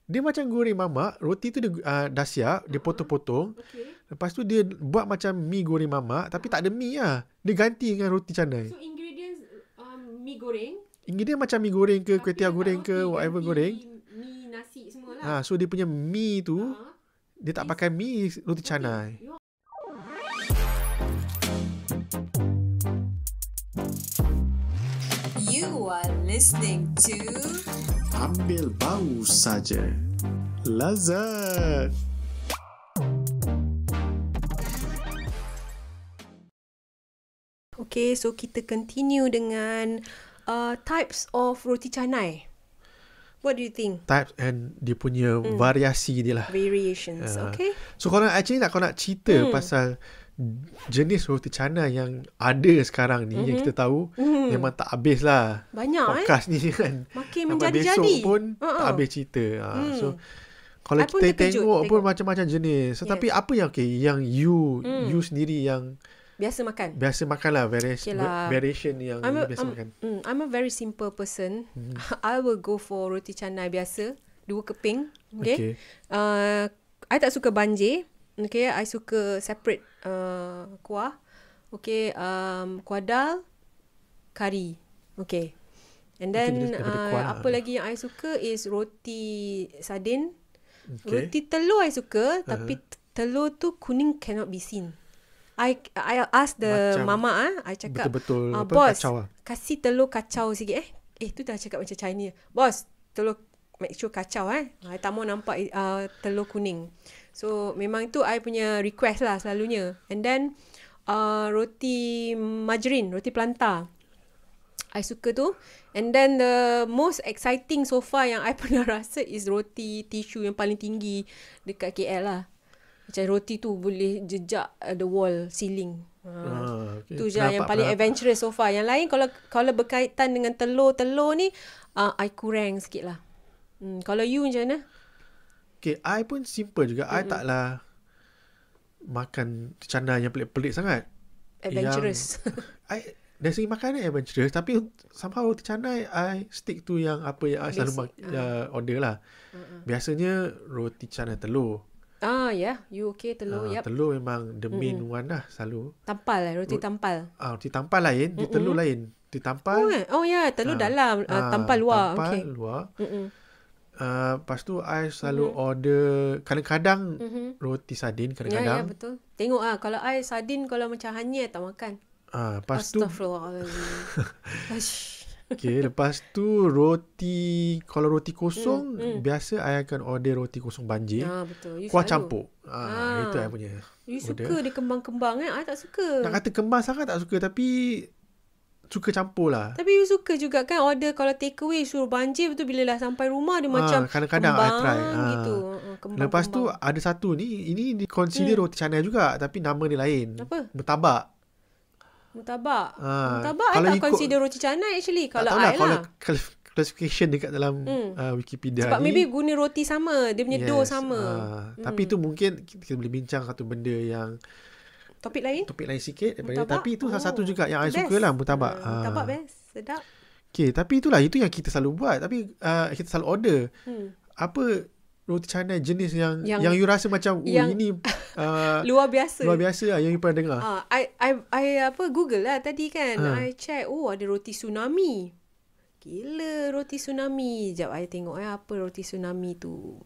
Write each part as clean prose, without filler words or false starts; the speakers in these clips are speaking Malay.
Dia macam goreng mamak. Roti tu dia dah siap, dia potong-potong. Lepas tu dia buat macam mi goreng mamak, tapi tak ada mi lah. Dia ganti dengan roti canai. So ingredients mi goreng. Ingredient macam mi goreng ke, kuih tiaw goreng ke, roti, whatever ganti goreng. Mi nasi semua lah. So dia punya mi tu, dia tak pakai mi, roti canai. You are listening to Ambil bau saja. Lazat. Okay, so kita continue dengan types of roti canai. What do you think? Types and dia punya variasi dia lah. Variations, okay. So kalau nak cerita pasal jenis roti canai yang ada sekarang ni, yang kita tahu, memang tak habis lah. Banyak podcast ni kan. Makin sampai menjadi-jadi. besok pun tak habis cerita. So kalau I pun kita terkejut tengok pun tengok. macam-macam jenis. So, tapi apa yang yang you sendiri yang Biasa makan. biasa makan lah, variation, lah. variation yang you biasa makan. I'm a very simple person. I will go for roti canai biasa, 2 keping. Okay. I tak suka banjir. Okay, I suka separate kuah. Okay, kuah dal, kari. Okay. And then apa lagi yang I suka is roti sardin. Okay. Roti telur I suka, tapi telur tu kuning cannot be seen. I ask the Macam mama I cakap, betul-betul boss, kacau lah. kasih telur kacau sikit tu dah cakap macam Chinese. Boss, telur make sure kacau I tak mau nampak telur kuning. So memang itu I punya request lah selalunya. And then roti margarine, roti planta, I suka tu. And then the most exciting so far yang I pernah rasa is roti tisu yang paling tinggi dekat KL lah. Macam roti tu boleh jejak the wall, ceiling. Okay. Tu je yang paling adventurous so far. Yang lain kalau berkaitan dengan telur ni, I kurang sikit lah. Kalau you macam mana? Okay, I pun simple juga. I taklah makan canai yang pelik-pelik sangat. Adventurous. Dari segi makanan adventurous, tapi somehow roti canai I stick to yang apa yang I selalu order lah. Biasanya roti canai telur. Yeah, you okay telur? Yep. Telur memang the main one lah selalu. Tampal lah, roti tampal. Roti tampal lain, di telur lain. Roti tampal. Telur dalam, tampal luar. Tampal Okay. luar. Lepas tu I selalu order kadang-kadang roti sardin, kadang-kadang. Ya, betul. Tengok kalau I sardin kalau macam hanyir tak makan. Lepas tu Astaghfirullahaladzim. okay, lepas tu kalau roti kosong biasa I akan order roti kosong banjir. Betul. Kuah campur. Itu I punya. You suka dia kembang-kembang I tak suka. Nak kata kembang sangat tak suka, tapi suka campur lah. Tapi you suka juga kan order kalau take away suruh banjir, betul bila dah sampai rumah dia macam kadang-kadang kembang I try. gitu. Kembang, lepas tu ada satu ni, ini di consider roti canai juga, tapi nama dia lain. Apa? Murtabak. Murtabak I kalau tak consider roti canai actually. Kalau I kalau lah classification dekat dalam Wikipedia sebab ni, maybe guna roti sama, dia punya dough sama. Tapi itu mungkin kita boleh bincang satu benda yang topik lain sikit daripada, murtabak. tapi itu salah satu juga yang I suka lah, murtabak. Murtabak best, sedap. Okay, tapi itu yang kita selalu buat, tapi kita selalu order. Apa roti canai jenis yang you rasa macam ini luar biasa lah, yang you pernah dengar? I Google lah tadi kan. I check, ada roti tsunami. Gila, roti tsunami. Sekejap I tengok apa roti tsunami tu.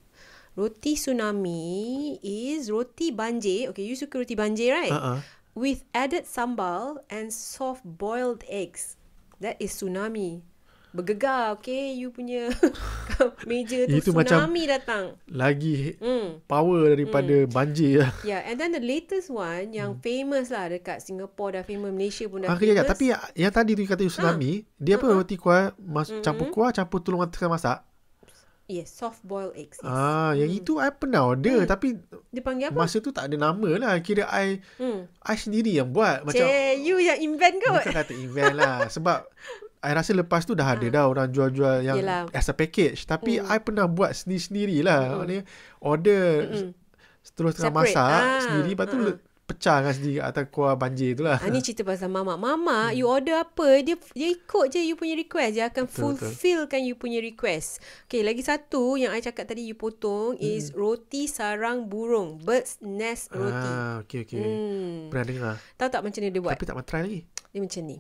Roti tsunami is roti banjir. Okay, you suka roti banjir, right? With added sambal and soft boiled eggs. That is tsunami. Bergegar, okay, you punya meja tu itu tsunami macam datang. Lagi power daripada banjir lah. Yeah, and then the latest one yang famous lah dekat Singapore dah famous, Malaysia pun dah famous. Tapi yang tadi tu kata tsunami, dia apa roti kuah campur kuah, campur telur tengah masak. Yes, soft boiled eggs. Yes. Yang itu I pernah order, tapi dia panggil apa? masa tu tak ada nama lah. Kira I sendiri yang buat. Macam you yang invent kot. Bukan kata invent lah. Sebab I rasa lepas tu dah ada dah orang jual-jual yang as a package. Tapi I pernah buat sendiri-sendiri lah. Maknanya order terus tengah masak sendiri. Lepas tu pecah dengan sendiri atau kuah banjir tu lah. Ni cerita pasal Mama. Mama, you order apa, dia ikut je you punya request. Dia akan fulfillkan you punya request. Okay, lagi satu yang I cakap tadi you potong is roti sarang burung. Bird's nest roti. Okay. Pernah dengar. Tahu tak macam mana dia buat? Tapi tak pernah try lagi. Dia macam ni.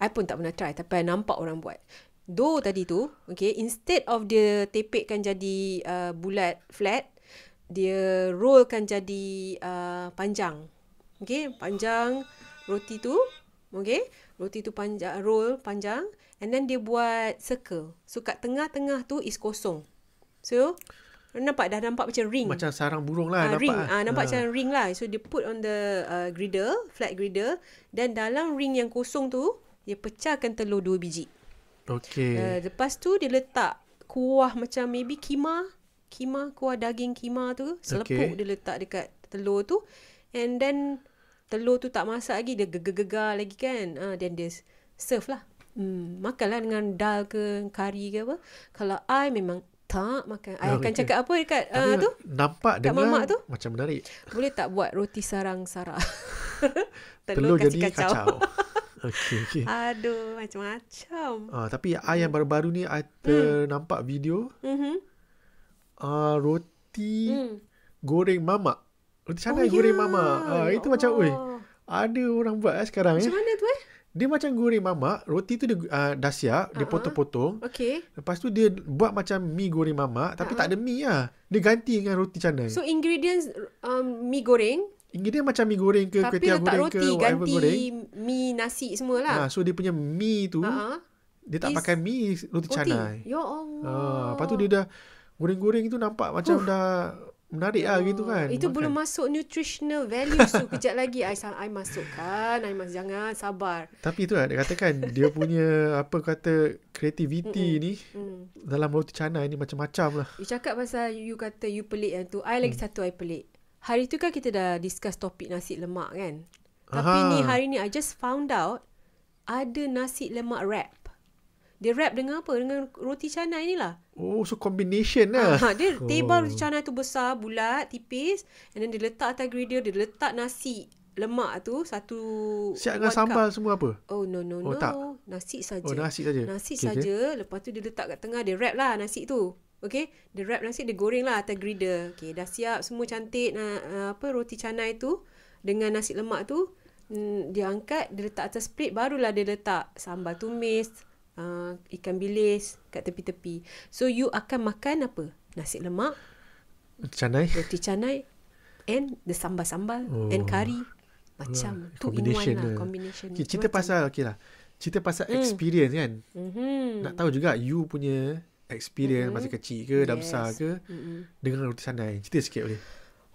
I pun tak pernah try, tapi I nampak orang buat. Dough tadi tu, okay, instead of dia tepekkan jadi bulat, flat, dia rollkan jadi panjang. Okay, panjang roti tu. Okay, roti tu panjang, roll panjang. And then dia buat circle. So kat tengah-tengah tu is kosong. So dah nampak macam ring. Macam sarang burung lah. Ring. Nampak macam ring lah. So dia put on the griddle, flat griddle. Dan dalam ring yang kosong tu, dia pecahkan telur 2 biji. Okay. Lepas tu dia letak kuah macam maybe kima, kuah daging kima tu. Selepuk dia letak dekat telur tu. And then telur tu tak masak lagi, dia gegar lagi kan. Then dia serve lah. Makanlah dengan dal ke kari ke apa. Kalau I memang tak makan. I akan cakap apa dekat tu? Nampak kat dengar mamak tu? macam menarik. Boleh tak buat roti sarang Sarah? Telur jadi kacau. Okay. Aduh, macam-macam. Tapi I yang baru-baru ni I ternampak video roti goreng mamak. Roti canai goreng mamak. Itu macam ada orang buat sekarang. Macam mana tu Dia macam goreng mamak. Roti tu dia dah siap. Dia potong-potong. Okay. Lepas tu dia buat macam mi goreng mamak. Tapi tak ada mi lah. Dia ganti dengan roti canai. So ingredients mi goreng. Ingredient macam mi goreng ke ketiak goreng roti, ke whatever goreng. Ganti mi nasi semua lah. So dia punya mi tu dia tak pakai mi roti canai. Ya Allah. Lepas tu dia dah goreng-goreng tu nampak macam dah menarik lah gitu kan. Itu belum masuk nutritional values tu. Kejap lagi I masukkan. Jangan sabar. Tapi tu lah dia katakan dia punya creativity ni dalam roti canai ni macam-macam lah. You cakap pasal you kata you pelik yang tu. I lagi satu I pelik. Hari tu kan kita dah discuss topik nasi lemak kan. Tapi hari ni I just found out ada nasi lemak wrap. Dia wrap dengan apa? Dengan roti canai ni lah. So combination lah. Dia table roti canai tu besar, bulat, tipis. And then dia letak atas griddle, dia letak nasi lemak tu satu. Siap dengan sambal semua apa? No. Tak. Nasi saja. Nasi saja. Nasi saja. Lepas tu dia letak kat tengah, dia wrap lah nasi tu. Okay, dia wrap nasi, dia goreng lah atas griddle. Okay, dah siap semua cantik roti canai tu dengan nasi lemak tu. Dia angkat, dia letak atas plate, barulah dia letak sambal tumis, ikan bilis kat tepi-tepi. So you akan makan apa? Nasi lemak, roti canai and the sambal-sambal and curry. Macam two in one lah. Combination. Okay, cerita pasal experience kan. Nak tahu juga you punya experience masa kecil ke, dah besar ke dengan roti canai. Cerita sikit boleh?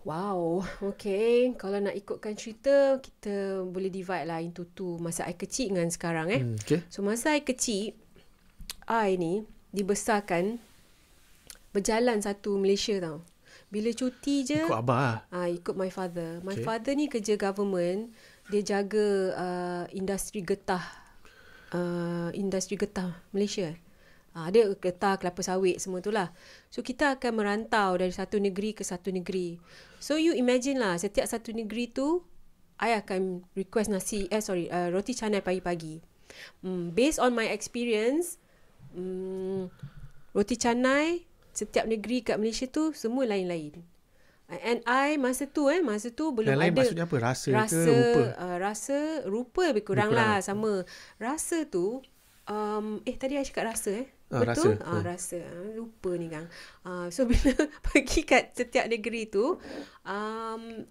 Wow, okay. Kalau nak ikutkan cerita, kita boleh divide lah into two. Masa I kecil dengan sekarang Okay. So masa I kecil, I ni dibesarkan berjalan satu Malaysia tau. Bila cuti je, ikut abah lah. Ikut my father. My father ni kerja government. Dia jaga industri getah Malaysia. Dia getah, kelapa sawit, semua tu lah. So, kita akan merantau dari satu negeri ke satu negeri. So, you imagine lah, setiap satu negeri tu, I akan request roti canai pagi-pagi. Based on my experience, roti canai, setiap negeri kat Malaysia tu, semua lain-lain. And I, masa tu belum lain ada. Maksudnya apa? Rasa ke rupa? Rupa lebih kurang lah, sama. Rasa tu, tadi I cakap rasa betul? Rasa. Lupa ni kan. So bila pergi kat setiap negeri tu,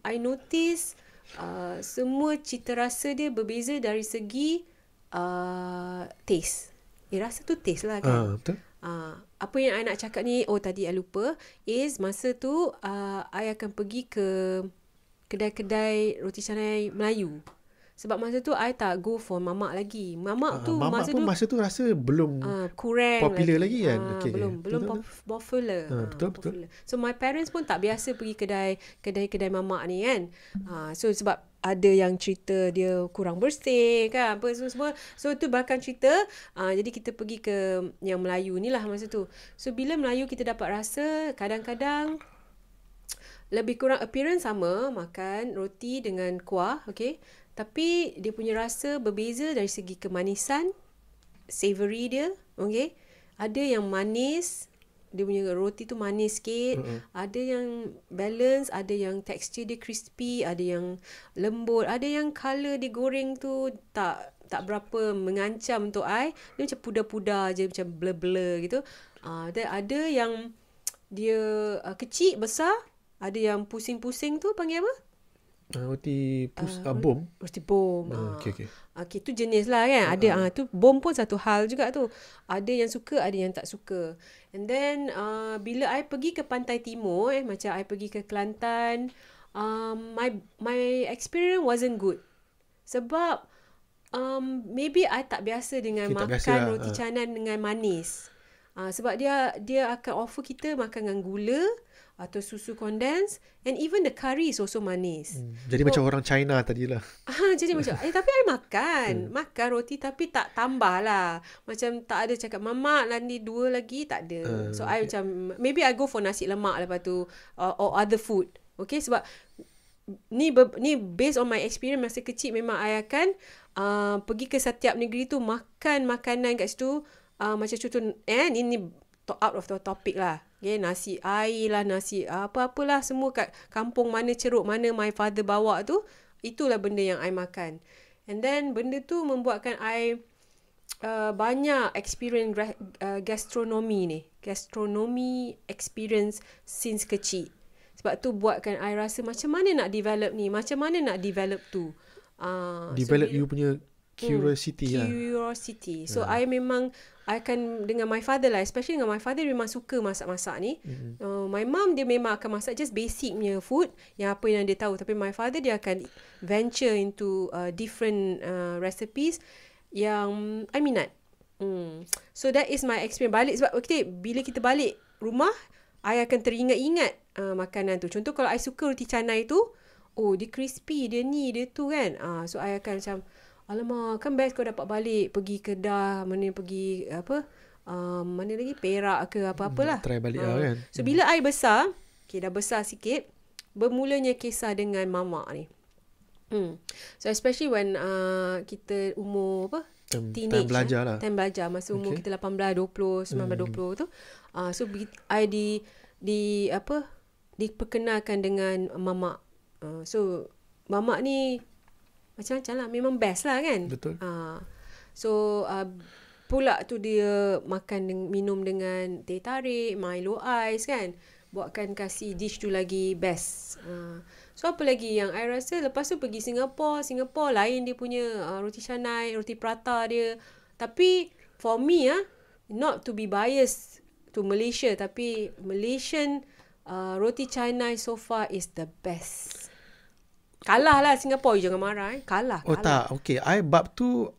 I notice semua cita rasa dia berbeza dari segi taste. Rasa tu taste lah kan. Betul. Apa yang I nak cakap ni, tadi I lupa, is masa tu I akan pergi ke kedai-kedai roti canai Melayu. Sebab masa tu I tak go for mamak lagi. Mamak tu masa tu rasa belum kurang popular lagi kan. Belum popular. Betul. So my parents pun tak biasa pergi kedai mamak ni kan. So sebab ada yang cerita dia kurang bersih kan, apa semua. So tu belakang cerita. Jadi kita pergi ke yang Melayu ni lah masa tu. So bila Melayu kita dapat rasa, kadang-kadang lebih kurang appearance sama, makan roti dengan kuah, okay. Tapi dia punya rasa berbeza dari segi kemanisan, savory dia, okay. Ada yang manis, dia punya roti tu manis sikit, ada yang balance, ada yang tekstur dia crispy, ada yang lembut, ada yang colour dia goreng tu tak berapa mengancam untuk I. Dia macam pudar-pudar je, macam blur-blur gitu. Dan ada yang dia kecil, besar, ada yang pusing-pusing tu panggil apa? Roti bom. Roti bom. Okay. Okay, tu jenis lah kan. Ada tu bom pun satu hal juga tu. Ada yang suka, ada yang tak suka. And then bila I pergi ke pantai timur, macam I pergi ke Kelantan, my experience wasn't good. Sebab maybe I tak biasa dengan makan roti canai dengan manis. Sebab dia akan offer kita makan dengan gula atau susu condensed, and even the curry is also manis. Jadi macam orang China tadilah. Jadi macam tapi I makan roti tapi tak tambah lah. Macam tak ada cakap mamak nanti 2 lagi, tak ada. So I macam maybe I go for nasi lemak lepas tu or other food. Okay, sebab ni based on my experience masa kecil, memang I akan pergi ke setiap negeri tu makan makanan kat situ. Macam contoh ini out of the topic lah. Okay, nasi air lah, nasi apa-apalah semua kat kampung mana, ceruk mana my father bawa tu, itulah benda yang I makan. And then benda tu membuatkan I banyak experience gastronomy experience since kecil. Sebab tu buatkan I rasa macam mana nak develop ni, macam mana nak develop tu. Develop you punya curiosity lah. Curiosity. So I memang I akan dengan my father lah, especially dengan my father, memang suka masak-masak ni. My mum dia memang akan masak just basic punya food, yang apa yang dia tahu. Tapi my father dia akan venture into different recipes yang I minat. So that is my experience. Balik sebab bila kita balik rumah, I akan teringat-ingat makanan tu. Contoh kalau I suka roti canai tu, dia crispy, dia ni, dia tu kan. So I akan macam, alamak, kan best kau dapat balik pergi Kedah, pergi mana lagi, Perak ke apa-apalah. Try balik lah kan. So bila I besar, dah besar sikit, bermulanya kisah dengan mamak ni. So especially when kita umur teenage, time belajar lah. Time belajar masa umur kita 18, 20, 19, 20 tu. So I diperkenalkan dengan mamak. So mamak ni macam-macam lah, memang best lah kan. Betul. So pula tu dia minum dengan teh tarik, Milo ice kan. Buatkan kasih dish tu lagi best. So apa lagi yang I rasa, lepas tu pergi Singapore lain dia punya roti canai, roti prata dia. Tapi for me not to be biased to Malaysia, tapi Malaysian roti canai so far is the best. Kalah lah Singapore, you jangan marah kalah. Tak, okay. Bab tu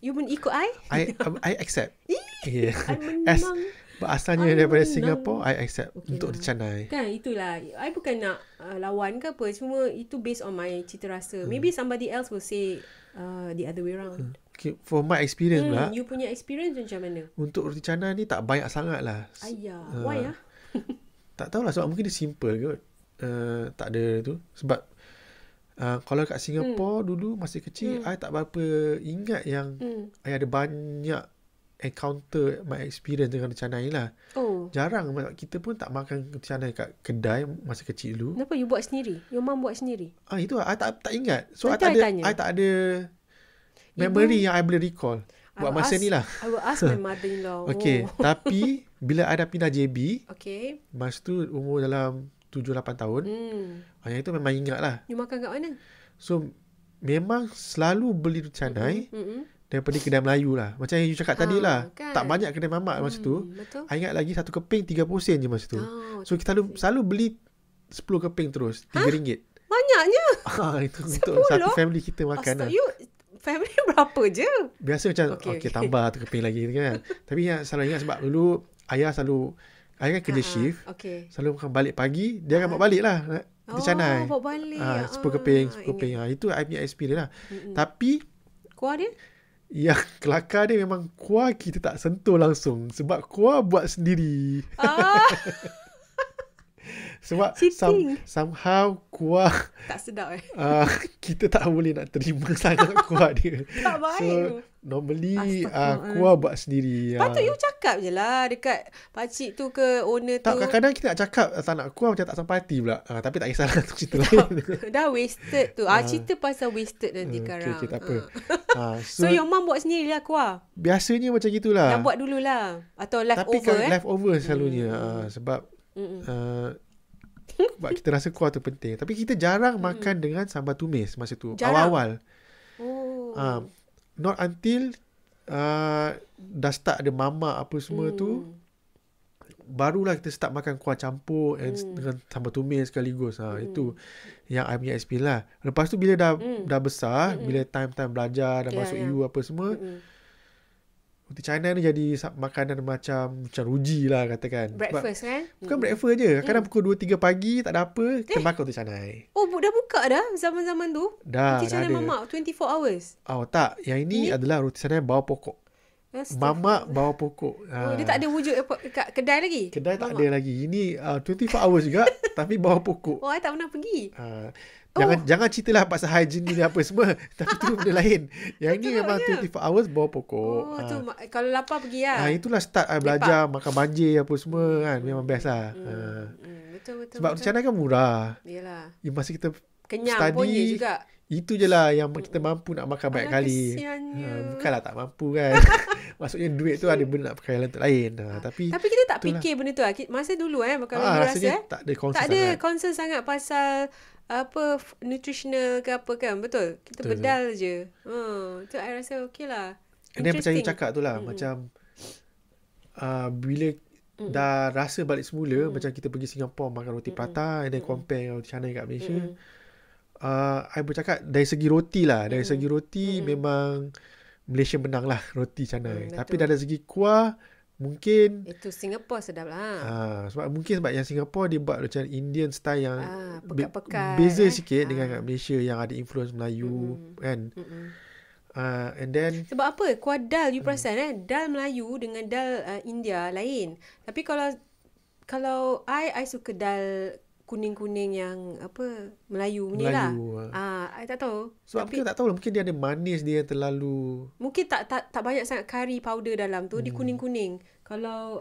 you pun ikut I accept. I menang. Asalnya daripada Singapore, I accept untuk dicanai. Kan, itulah. I bukan nak lawan ke apa. Cuma itu based on my cita rasa. Maybe somebody else will say the other way around. Okay, for my experience lah. You punya experience macam mana? Untuk roti canai ni tak banyak sangat lah. Why Tak tahulah, sebab mungkin dia simple kot. Tak ada tu. Sebab kalau kat Singapore dulu masa kecil, I tak berapa ingat yang I ada banyak encounter my experience dengan roti canai lah. Jarang. Kita pun tak makan roti canai kat kedai masa kecil dulu. Kenapa you buat sendiri? Your mum buat sendiri? Itu lah. I tak ingat. So I tak ada memory yang I boleh recall buat masa ni lah. I will ask my mother-in-law. Okay. Tapi bila I dah pindah JB, masa tu umur dalam 7-8 tahun, yang itu memang ingat lah. You makan kat mana? So memang selalu beli roti canai daripada kedai Melayu lah. Macam yang you cakap tadi lah. Kan? Tak banyak kedai mamak masa tu. Betul. I ingat lagi 1 keping 30 sen je masa tu. So kita selalu beli 10 keping terus. RM3. Banyaknya. Itu untuk satu family kita makan lah. You family berapa je? Biasa macam okay tambah 1 keping lagi kan. Tapi yang selalu ingat sebab dulu ayah kan kerja shift. Selalu makan balik pagi, dia akan bawa balik lah roti canai. Bawa balik. 10 keping. Itu I punya experience lah. Tapi kuah dia? Yang kelakar dia memang kuah kita tak sentuh langsung. Sebab kuah buat sendiri. Sebab Cheating. somehow kuah Tak sedap kita tak boleh nak terima sangat kuah dia. Tak baik. So normally Astagfirullahaladzim. kuah buat sendiri. Patut you cakap je lah dekat pakcik tu ke owner tu. Tak, kadang-kadang kita nak cakap tak nak kuah macam tak sampai hati pula. Tapi tak kisahlah, tu cerita lain. Dah wasted tu. Cerita pasal wasted nanti sekarang. Okay, tak apa. So your mom buat sendiri lah kuah? Biasanya macam gitulah. Dah buat dululah. Atau Tapi leftover leftover selalunya. Sebab sebab kita rasa kuah tu penting. Tapi kita jarang makan dengan sambal tumis masa tu. Jarang? Awal-awal. Oh. Not until dah start ada mamak apa semua tu, barulah kita start makan kuah campur dengan sambal tumis sekaligus. Itu yang I punya experience lah. Lepas tu bila dah besar, bila time-time belajar, dah masuk U apa semua, roti China ni jadi makanan macam ruji lah katakan. Breakfast kan? Bukan breakfast je. Kadang pukul 2-3 pagi tak ada apa, kita makan roti China. Oh, dah buka dah zaman-zaman tu? Dah. Roti China ada. mamak 24 hours? Oh tak, yang ini adalah roti China bawah pokok. Mamak bawah pokok. Dia tak ada wujud kat kedai lagi? Kedai tak ada lagi. Ini 24 hours juga tapi bawah pokok. Oh, I tak pernah pergi. Jangan ceritalah pasal hygiene ni apa semua. Tapi tu benda lain. Yang ni memang 24 hours bawah pokok. Oh, tu kalau lapar pergi lah. Itulah start I belajar makan banjir apa semua kan. Memang best lah. Betul. Sebab roti China kan murah. Yalah. Masa kita kenyang study, pun je juga. Itu je lah yang kita mampu nak makan banyak kali. Bukanlah tak mampu kan. Maksudnya duit tu ada benda nak pakai untuk lain. Tapi kita tak fikir benda tu lah. Masa dulu kalau you rasa tak ada concern tak ada concern sangat pasal apa nutritional ke apa kan. Betul. Kita bedal je. Tu I rasa okey lah. And then macam you cakap tu lah. Macam bila dah rasa balik semula, macam kita pergi Singapore makan roti prata and then compare dengan roti China kat Malaysia. I bercakap dari segi roti lah. Dari segi roti memang Malaysia menang lah roti China. Tapi dari segi kuah mungkin itu Singapore sedap lah. Sebab yang Singapore dia buat macam Indian style yang pekat-pekat, beza sikit dengan kat Malaysia yang ada influence Melayu kan. And then sebab apa kuah dal you perasan dal Melayu dengan dal India lain. Tapi kalau I suka dal kuning-kuning yang apa Melayu punya lah. I tak tahu. Sebab mungkin tak tahu lah. Mungkin dia ada manis dia yang terlalu. Mungkin tak banyak sangat curry powder dalam tu. Dia kuning-kuning. Kalau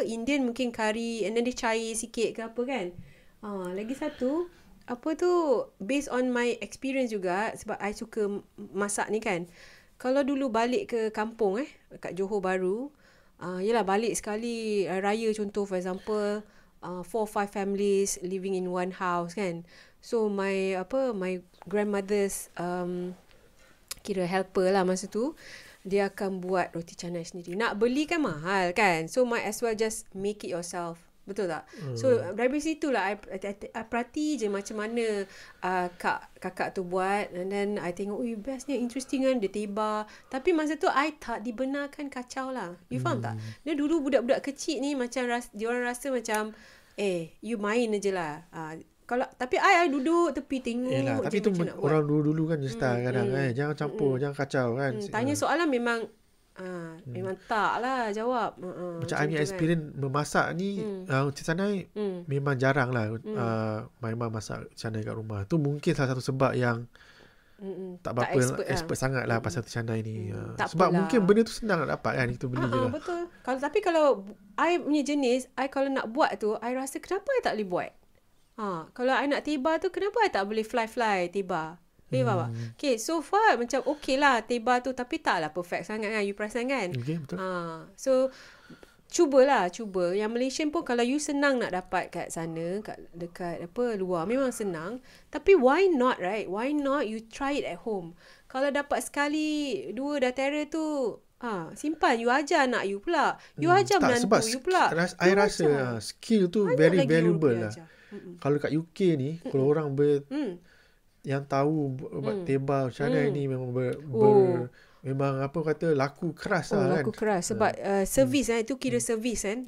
Indian mungkin curry and then dia cair sikit ke apa kan. Lagi satu apa tu based on my experience juga sebab I suka masak ni kan. Kalau dulu balik ke kampung kat Johor Bahru, yelah balik sekali raya contoh for example 4 or 5 families living in one house kan. So my grandmother's kira helper lah masa tu, dia akan buat roti canai sendiri. Nak beli kan mahal kan. So might as well just make it yourself. Betul tak? So dari situ lah I perhati je macam mana kakak tu buat. And then I tengok bestnya interesting kan. Dia tebar. Tapi masa tu I tak dibenarkan kacau lah. You faham tak? Dia dulu budak-budak kecil ni macam diorang rasa macam you main je lah. Tapi I duduk tepi tengok. Yelah, tapi tu orang dulu-dulu kan style kadang jangan campur, jangan kacau kan. Tanya soalan memang memang tak lah jawab. Macam I punya experience memasak ni roti canai memang jarang lah Maimah masak canai kat rumah. Tu mungkin salah satu sebab yang tak berapa expert sangat lah pasal roti canai ni. Sebab mungkin benda tu senang nak dapat kan, kita beli je lah. Betul. Kalau I punya jenis, I kalau nak buat tu I rasa kenapa I tak boleh buat. Kalau I nak tebar tu kenapa I tak boleh fly tebar. Faham tak? Okay, so far macam okay lah tebar tu, tapi taklah perfect sangat kan. You perasan kan? Okay, betul. So cuba. Yang Malaysian pun kalau you senang nak dapat kat sana, dekat luar, memang senang. Tapi why not, right? Why not you try it at home? Kalau dapat sekali, 2 dah terror tu, simpan. You ajar anak you pula. You ajar menantu you pula. I rasa skill tu very valuable lah. Kalau kat UK ni, kalau orang yang tahu buat tebar macam mana ni memang memang apa kata laku keras lah kan. Laku keras sebab service itu kira service kan.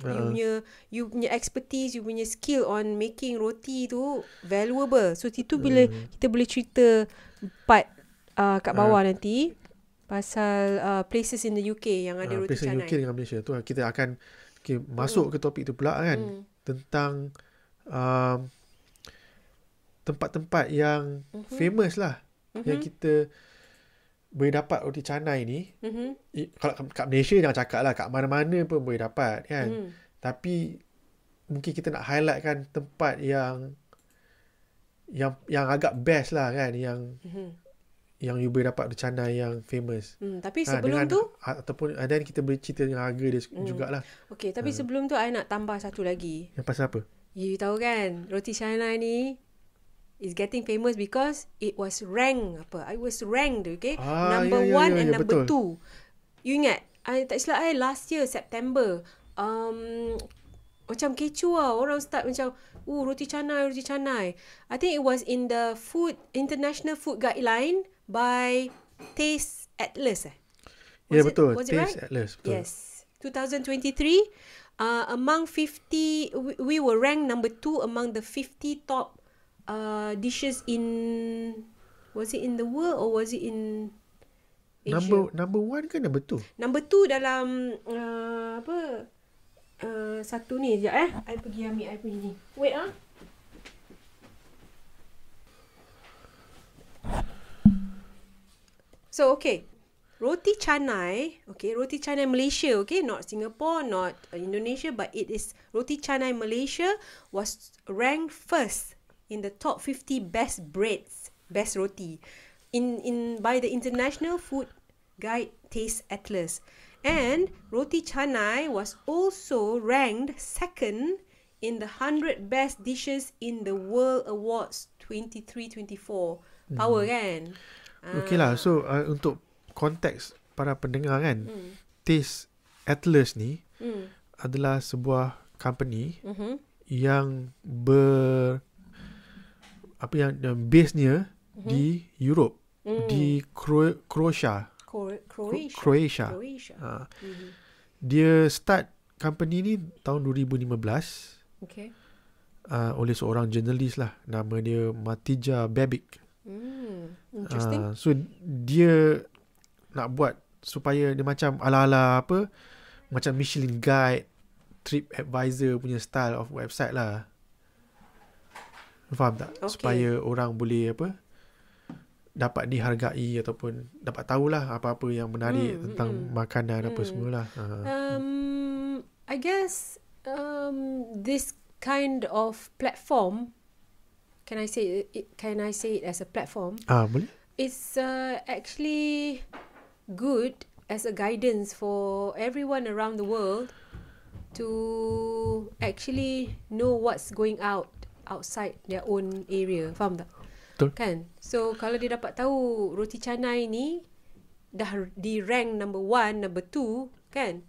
You punya expertise, you punya skill on making roti tu valuable. So itu bila kita boleh cerita part kat bawah nanti pasal places in the UK yang ada roti canai. Places UK dengan Malaysia tu kita akan masuk ke topik tu pula kan, tentang tempat-tempat yang famous lah yang kita boleh dapat roti canai ni. Kalau kat Malaysia jangan cakap lah, kat mana-mana pun boleh dapat kan. Tapi mungkin kita nak highlight kan tempat yang agak best lah kan, yang you boleh dapat roti canai yang famous. Tapi sebelum tu ataupun dan kita boleh cerita dengan harga dia jugalah. Okay, tapi sebelum tu I nak tambah satu lagi. Yang pasal apa? You tahu kan, roti canai ni is getting famous because it was ranked okay, number 1 and number 2. You ingat tak silap last year September, macam kecoh lah, orang start macam roti canai. I think it was in the International Food Guideline by Taste Atlas. Betul, was it Taste right? Atlas, betul. Yes, 2023, among 50, we were ranked number 2 among the 50 top dishes in, was it in the world or was it in Asia? Number 1 ke number 2? Number 2 dalam satu ni sekejap I pergi ambil I punya ni. Wait So okay, roti canai Malaysia, okay, not Singapore, not Indonesia, but it is roti canai Malaysia was ranked first in the top 50 best breads, best roti in by the International Food Guide Taste Atlas. And roti canai was also ranked second in the 100 best dishes in the World Awards 23-24. Power kan? Okay lah, so untuk konteks para pendengar kan, Taste Atlas ni adalah sebuah company yang yang base-nya di Europe, di Croatia. Dia start company ni tahun 2015. Okay. Oleh seorang jurnalis lah, nama dia Matija Bebic. Interesting. So dia nak buat supaya dia macam ala-ala macam Michelin Guide, TripAdvisor punya style of website lah. Faham tak? Okay. Supaya orang boleh dapat dihargai ataupun dapat tahulah apa-apa yang menarik tentang makanan apa semualah. I guess this kind of platform, can I say it as a platform? Boleh. It's actually good as a guidance for everyone around the world to actually know what's going outside their own area. Faham tak? Betul. Kan? So kalau dia dapat tahu roti canai ni dah di rank number 1, number 2, kan?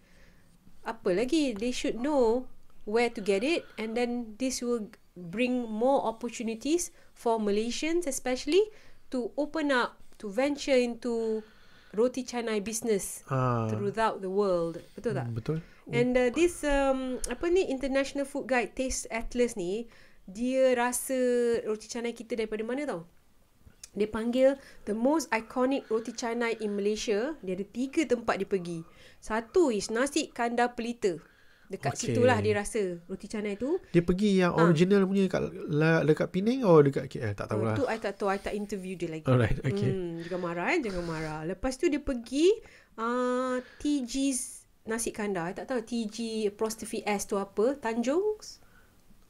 Apa lagi? They should know where to get it, and then this will bring more opportunities for Malaysians especially to open up, to venture into roti canai business throughout the world. Betul tak? Betul. And this International Food Guide Taste Atlas ni, dia rasa roti canai kita daripada mana tau? Dia panggil the most iconic roti canai in Malaysia. Dia ada 3 tempat dia pergi. Satu is Nasi Kandar Pelita. Dekat situlah dia rasa roti canai tu. Dia pergi yang original punya dekat Penang atau dekat KL? Tak tahulah. Tu I tak tahu, I tak interview dia lagi. Alright, okay. Jangan marah. Lepas tu dia pergi TG's Nasi Kandar. I tak tahu TG apostrophe S tu apa. Tanjung's?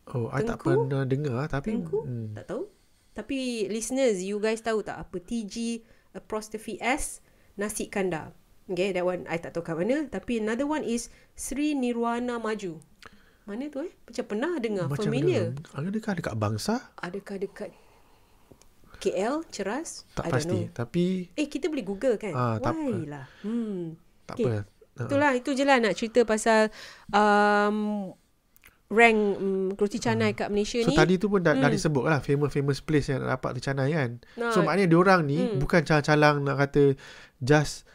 I tak pernah dengar tapi tak tahu. Tapi listeners, you guys tahu tak apa TG apostrophe S Nasi Kandar? Okay, that one I tak tahu kat mana. Tapi another one is Sri Nirwana Maju. Mana tu Macam pernah dengar, macam familiar. Adakah dekat Bangsa? Adakah dekat KL, Ceras? Tak pasti. Tapi kita boleh Google kan? Why lah. Tak apa. Itulah, itu je lah nak cerita pasal rank roti canai kat Malaysia ni. So tadi tu pun dah disebut lah famous place yang nak dapat roti canai kan. So maknanya diorang ni bukan calang-calang nak kata just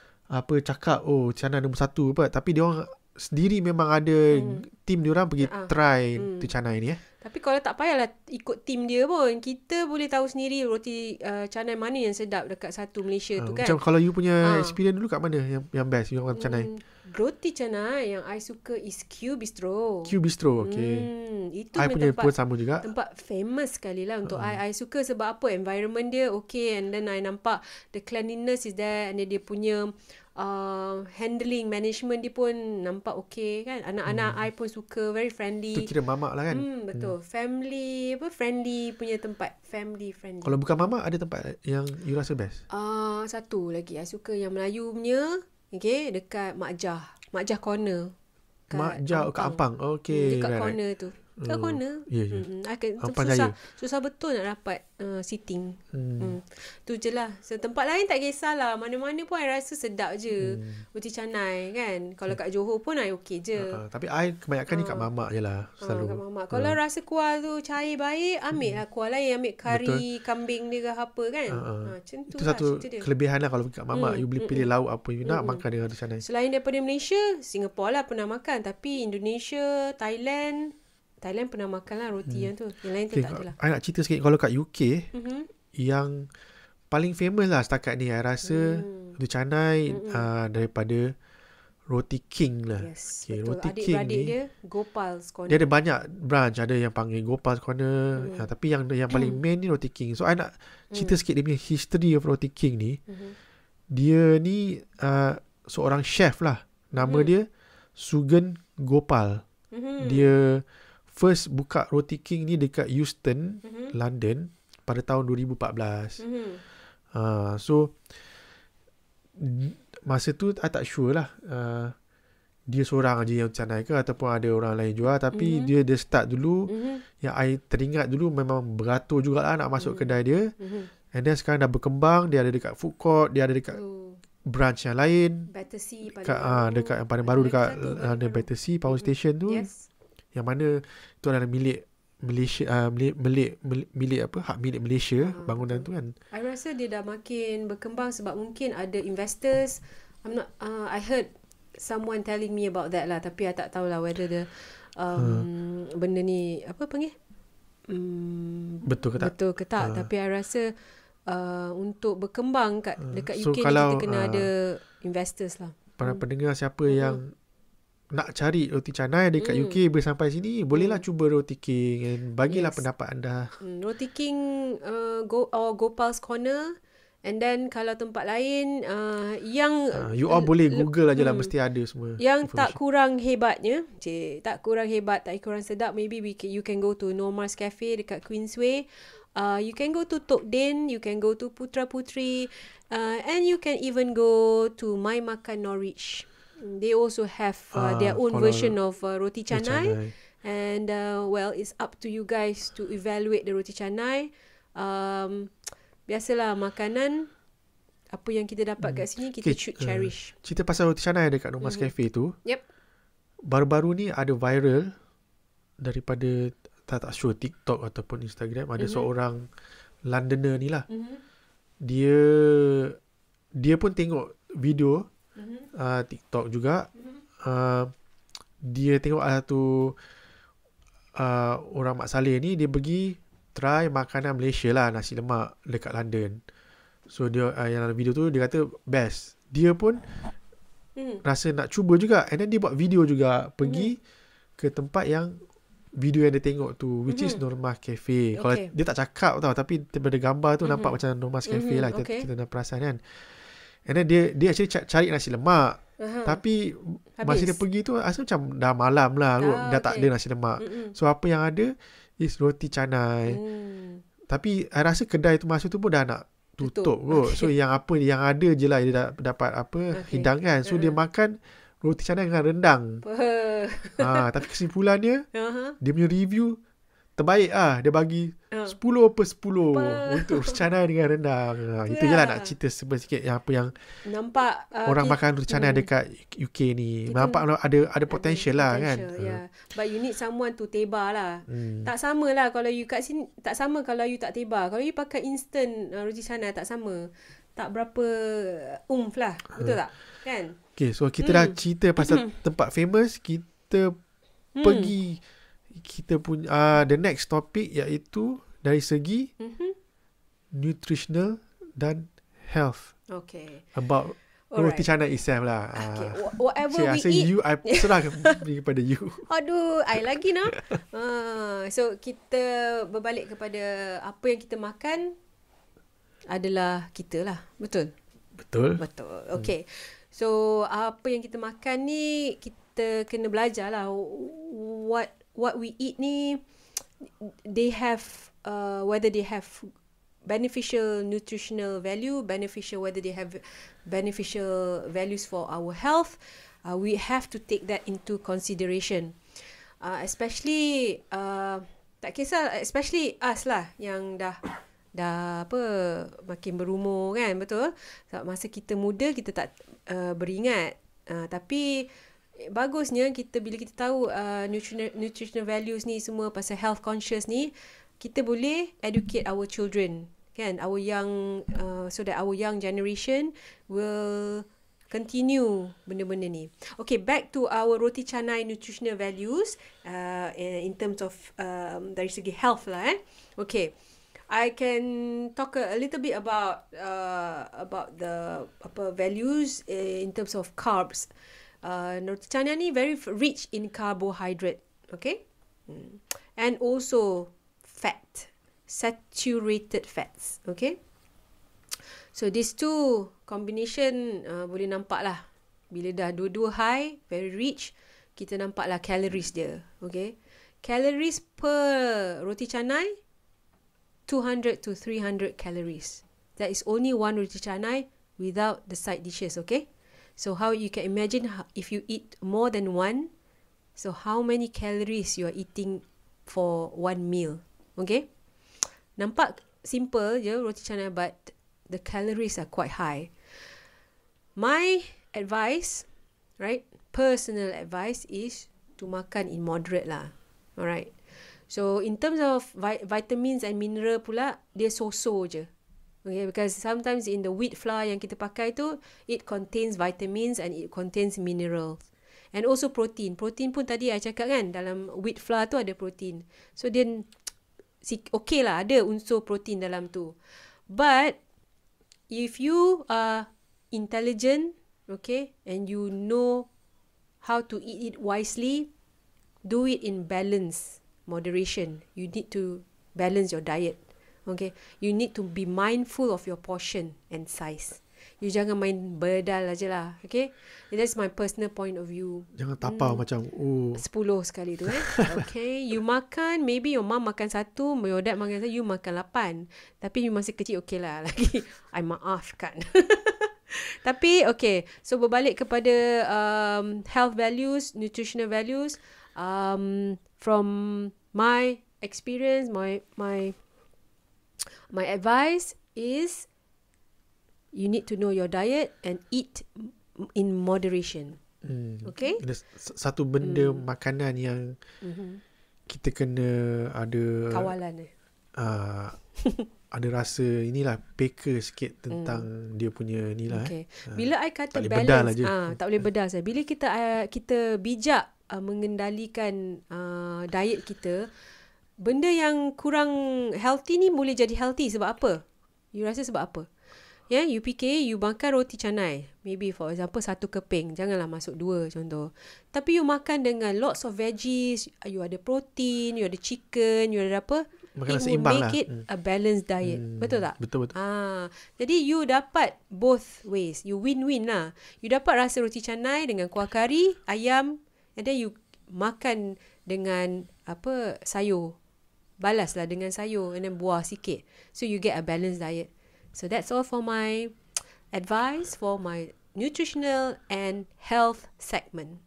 cakap canai nombor 1 apa, tapi diorang sendiri memang ada team diorang pergi try roti canai ni Tapi kalau tak payahlah ikut team dia pun. Kita boleh tahu sendiri roti canai mana yang sedap dekat satu Malaysia tu kan. Macam kalau you punya experience dulu kat mana yang best you makan canai? Roti canai yang I suka is Q Bistro. Q Bistro, okay. Itu I punya tempat, pun sama juga. tempat famous sekali lah untuk I suka sebab apa? Environment dia okay, and then I nampak the cleanliness is there, and then dia punya handling, management dia pun nampak okay kan. Anak-anak I pun suka, very friendly. Tu kira mamak lah kan. Betul. Family, friendly punya tempat. Family friendly. Kalau bukan mamak, ada tempat yang you rasa best? Satu lagi, I suka yang Melayu punya. Okay, dekat Mak Jah Corner. Mak Jah kat Ampang. Okay. Dekat corner tu. Dekat corner. Ya, ya. Ampang Susah betul nak dapat seating. Tu je lah. So, tempat lain tak kisahlah. Mana-mana pun I rasa sedap je. Roti canai kan. Kalau kat Johor pun I okey je. Tapi I kebanyakan ni kat mamak je lah. Selalu. Kat mamak. Kalau rasa kuah tu cair baik, ambil lah kuah lain. Ambil kari kambing dia ke apa kan. Macam tu itu lah satu kelebihan lah kalau kat mamak. You boleh pilih lauk apa you nak makan dengan roti canai. Selain daripada Malaysia, Singapore lah pernah makan. Tapi Indonesia, Thailand pernah makan lah roti yang tu. Yang lain tu tak adalah. I nak cerita sikit. Kalau kat UK, yang paling famous lah setakat ni, I rasa roti canai daripada Roti King lah. Yes, okay, betul. Roti King Adik-beradik ni, dia Gopal's Corner. dia ada banyak branch. Ada yang panggil Gopal's Corner. Tapi yang paling main ni Roti King. So I nak cerita sikit dia punya history of Roti King ni. Dia ni seorang chef lah. Nama dia Sugan Gopal. Dia first buka Roti King ni dekat Euston, London pada tahun 2014. So masa tu I tak sure lah dia seorang je yang canai ke ataupun ada orang lain jual. Tapi dia start dulu. Yang I teringat dulu memang beratur jugalah nak masuk kedai dia. And then sekarang dah berkembang. Dia ada dekat food court, dia ada dekat branch yang lain. Battersea dekat yang paling baru dekat Battersea Power Station tu. Yes. Yang mana itu adalah milik Malaysia, milik apa, hak milik Malaysia, bangunan tu kan. I rasa dia dah makin berkembang sebab mungkin ada investors. I heard someone telling me about that lah, tapi I tak tahulah whether the benda ni apa panggil betul ke tak. Tapi I rasa untuk berkembang dekat UK kalau, ni kita kena ada investors lah. Para pendengar siapa yang nak cari roti canai dekat UK boleh sampai sini, bolehlah cuba Roti King and bagilah pendapat anda. Roti King Gopal's Corner. And then kalau tempat lain yang you all boleh Google aja lah, mesti ada semua yang tak kurang hebatnya, tak kurang sedap, maybe you can go to Norma's Cafe dekat Queensway. You can go to Tok Din, you can go to Putra Putri, and you can even go to My Makan Norwich. They also have their own version of roti canai. And it's up to you guys to evaluate the roti canai. Biasalah makanan apa yang kita dapat kat sini kita should cherish. Cerita pasal roti canai dekat Norma's Cafe tu. Yep. Baru-baru ni ada viral daripada tak sure TikTok ataupun Instagram. Ada seorang Londoner ni lah. Dia pun tengok video TikTok juga. Dia tengok satu orang Mak Saleh ni, dia pergi try makanan Malaysia lah, nasi lemak dekat London. So dia yang dalam video tu dia kata best. Dia pun rasa nak cuba juga, and then dia buat video juga pergi ke tempat yang video yang dia tengok tu, which is Norma's Cafe. Kalau dia tak cakap tau, tapi daripada gambar tu nampak macam Norma's Cafe lah. Kita dah perasan kan. And then dia actually cari nasi lemak. Tapi masa dia pergi tu rasa macam dah malam lah kot. Dah tak ada nasi lemak. So apa yang ada is roti canai. Tapi I rasa kedai tu masa tu pun dah nak tutup kot. So yang ada je lah dia dapat hidangan. So dia makan roti canai dengan rendang. Tapi kesimpulannya dia punya review terbaik lah. Dia bagi 10/10 untuk roti canai dengan rendang. Itu je lah nak cerita sikit yang apa yang nampak orang makan roti canai dekat UK ni. Nampak ada potential lah kan. But you need someone to tebar lah. Tak sama lah kalau you kat sini. Tak sama kalau you tak tebar. Kalau you pakai instant roti canai tak sama. Tak berapa lah. Betul tak? Kan? Okay, so kita dah cerita pasal tempat famous. Kita pergi, kita punya the next topic iaitu dari segi nutritional dan health. Okay. About roti canai itself lah. Okay. Whatever we eat. eat. I serah kepada you. Aduh, I lagi nak. So, kita berbalik kepada apa yang kita makan adalah kita lah. Betul? Betul. Okay. So, apa yang kita makan ni, kita kena belajar lah. What we eat ni, they have, whether they have beneficial nutritional value, whether they have beneficial values for our health, we have to take that into consideration. Especially tak kisah, especially us lah yang dah makin berumur kan, betul? Masa kita muda kita tak beringat, tapi bagusnya bila kita tahu nutritional values ni semua pasal health conscious ni, kita boleh educate our children, kan, our young, so that our young generation will continue benda-benda ni. Okay, back to our roti canai nutritional values in terms of dari segi health lah. Okay, I can talk a little bit about the values in terms of carbs. Roti canai ni very rich in carbohydrate, okay, and also fat, saturated fats, okay. So these two combination boleh nampak lah, bila dah dua-dua high, very rich, kita nampak lah calories dia, okay. Calories per roti canai 200 to 300 calories. That is only one roti canai without the side dishes, okay. So how you can imagine if you eat more than one, so how many calories you are eating for one meal. Okay, nampak simple je roti canai, but the calories are quite high. My advice, right, personal advice is to makan in moderate lah. Alright. So in terms of vitamins and mineral pula, dia so-so je. Okay, because sometimes in the wheat flour yang kita pakai tu, it contains vitamins and it contains minerals. And also protein. Protein pun tadi I cakap kan, dalam wheat flour tu ada protein. So then okay lah, ada unsur protein dalam tu. But if you are intelligent, okay, and you know how to eat it wisely, do it in balance, moderation. You need to balance your diet, okay. You need to be mindful of your portion and size. You jangan main bedal aja lah, okay. That's my personal point of view. Jangan tapau macam 10 sekali tu okay. You makan, maybe your mom makan 1, your dad makan 1, you makan 8. Tapi you masih kecil, okay lah lagi. I maafkan. Tapi okay, so berbalik kepada health values, nutritional values, from my experience, my advice is you need to know your diet and eat in moderation. Okay? Satu benda makanan yang kita kena ada kawalan ada rasa inilah peka sikit tentang dia punya ni lah. Okay. Bila I kata tak balance, tak boleh bedal saya. Bila kita bijak mengendalikan diet kita, benda yang kurang healthy ni boleh jadi healthy. Sebab apa? You rasa sebab apa? Ya, you fikir you makan roti canai, maybe for example 1 keping, janganlah masuk 2 contoh. Tapi you makan dengan lots of veggies, you ada protein, you ada chicken, you ada apa? Makanan it will seimbang make lah. it a balanced diet. Betul tak? Betul. Jadi you dapat both ways. You win-win lah. You dapat rasa roti canai dengan kuah kari, ayam, and then you makan dengan sayur. Balas lah dengan sayur and then buah sikit. So you get a balanced diet. So that's all for my advice for my nutritional and health segment.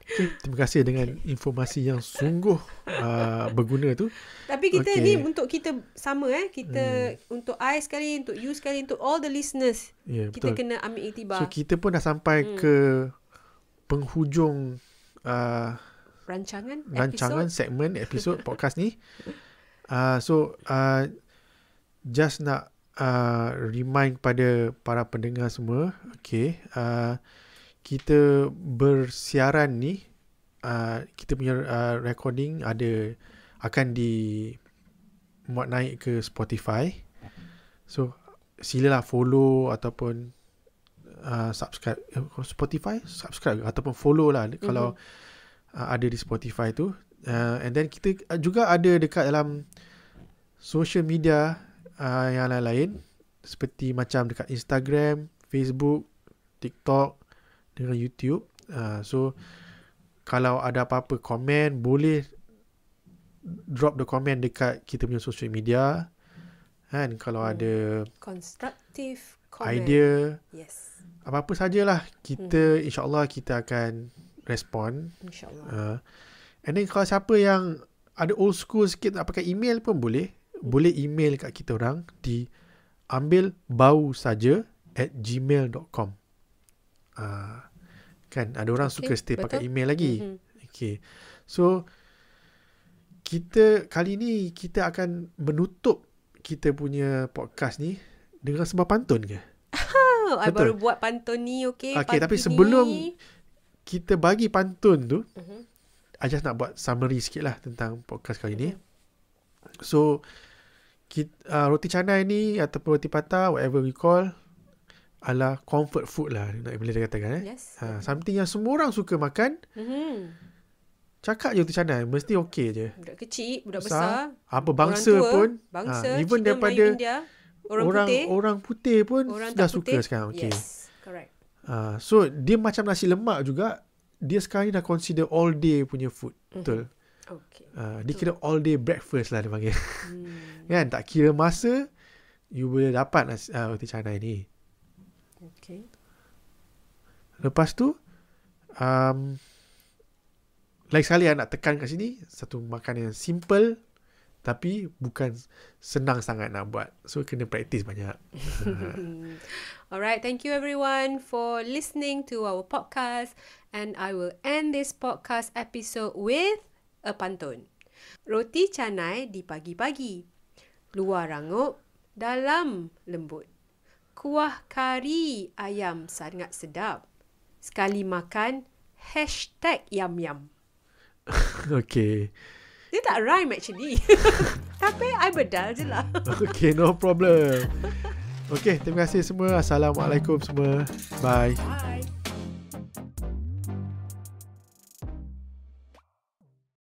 Okay, terima kasih dengan informasi yang sungguh berguna tu. Tapi kita ni untuk kita sama kita untuk I sekali, untuk you sekali, untuk all the listeners. Kita kena ambil iktibar. So kita pun dah sampai ke penghujung rancangan segmen episod podcast ni. So just nak remind kepada para pendengar semua. Okay. Kita bersiaran ni, kita punya recording akan muat naik ke Spotify. So silalah follow ataupun subscribe. Spotify subscribe ataupun follow lah kalau ada di Spotify tu. And then kita juga ada dekat dalam social media yang lain-lain, seperti macam dekat Instagram, Facebook, TikTok dengan YouTube. So kalau ada apa-apa komen, boleh drop the comment dekat kita punya social media. Kan, kalau ada constructive comment, idea, yes, apa-apa sajalah, kita insya-Allah kita akan respon. InsyaAllah. And then kalau siapa yang ada old school sikit nak pakai email pun boleh email kat kita orang di ambilbausaja@gmail.com. Kan ada orang suka stay pakai email lagi. Okay. So kali ni kita akan menutup kita punya podcast ni dengan sebuah pantun ke? I baru buat pantun ni, okay tapi sebelum kita bagi pantun tu, I just nak buat summary sikit lah tentang podcast kali ni. So roti canai ni ataupun roti patah, whatever we call, adalah comfort food lah, nak boleh dikatakan. Yes. Something yang semua orang suka makan. Cakap je roti canai, mesti okey je. Budak kecil, budak besar, apa bangsa orang tua, pun, even Cina, daripada Melayu, India, orang putih pun orang dah tak suka putih. sekarang. Okay. Yes, correct. So dia macam nasi lemak juga. Dia sekarang ni dah consider all day punya food. Betul. Okay. Dia kira all day breakfast lah dia panggil. Kan, tak kira masa, you boleh dapat roti canai ni. Okay. Lepas tu lagi sekali nak tekan kat sini, satu makanan yang simple tapi bukan senang sangat nak buat. So kena practice banyak. Alright, thank you everyone for listening to our podcast, and I will end this podcast episode with a pantun. Roti canai di pagi-pagi, luar rangup, dalam lembut. Kuah kari ayam sangat sedap. Sekali makan, #yum-yum. Okay. Dia tak rhyme actually. Tapi I bedal je lah. Okay, no problem. Okay, terima kasih semua. Assalamualaikum semua. Bye. Bye.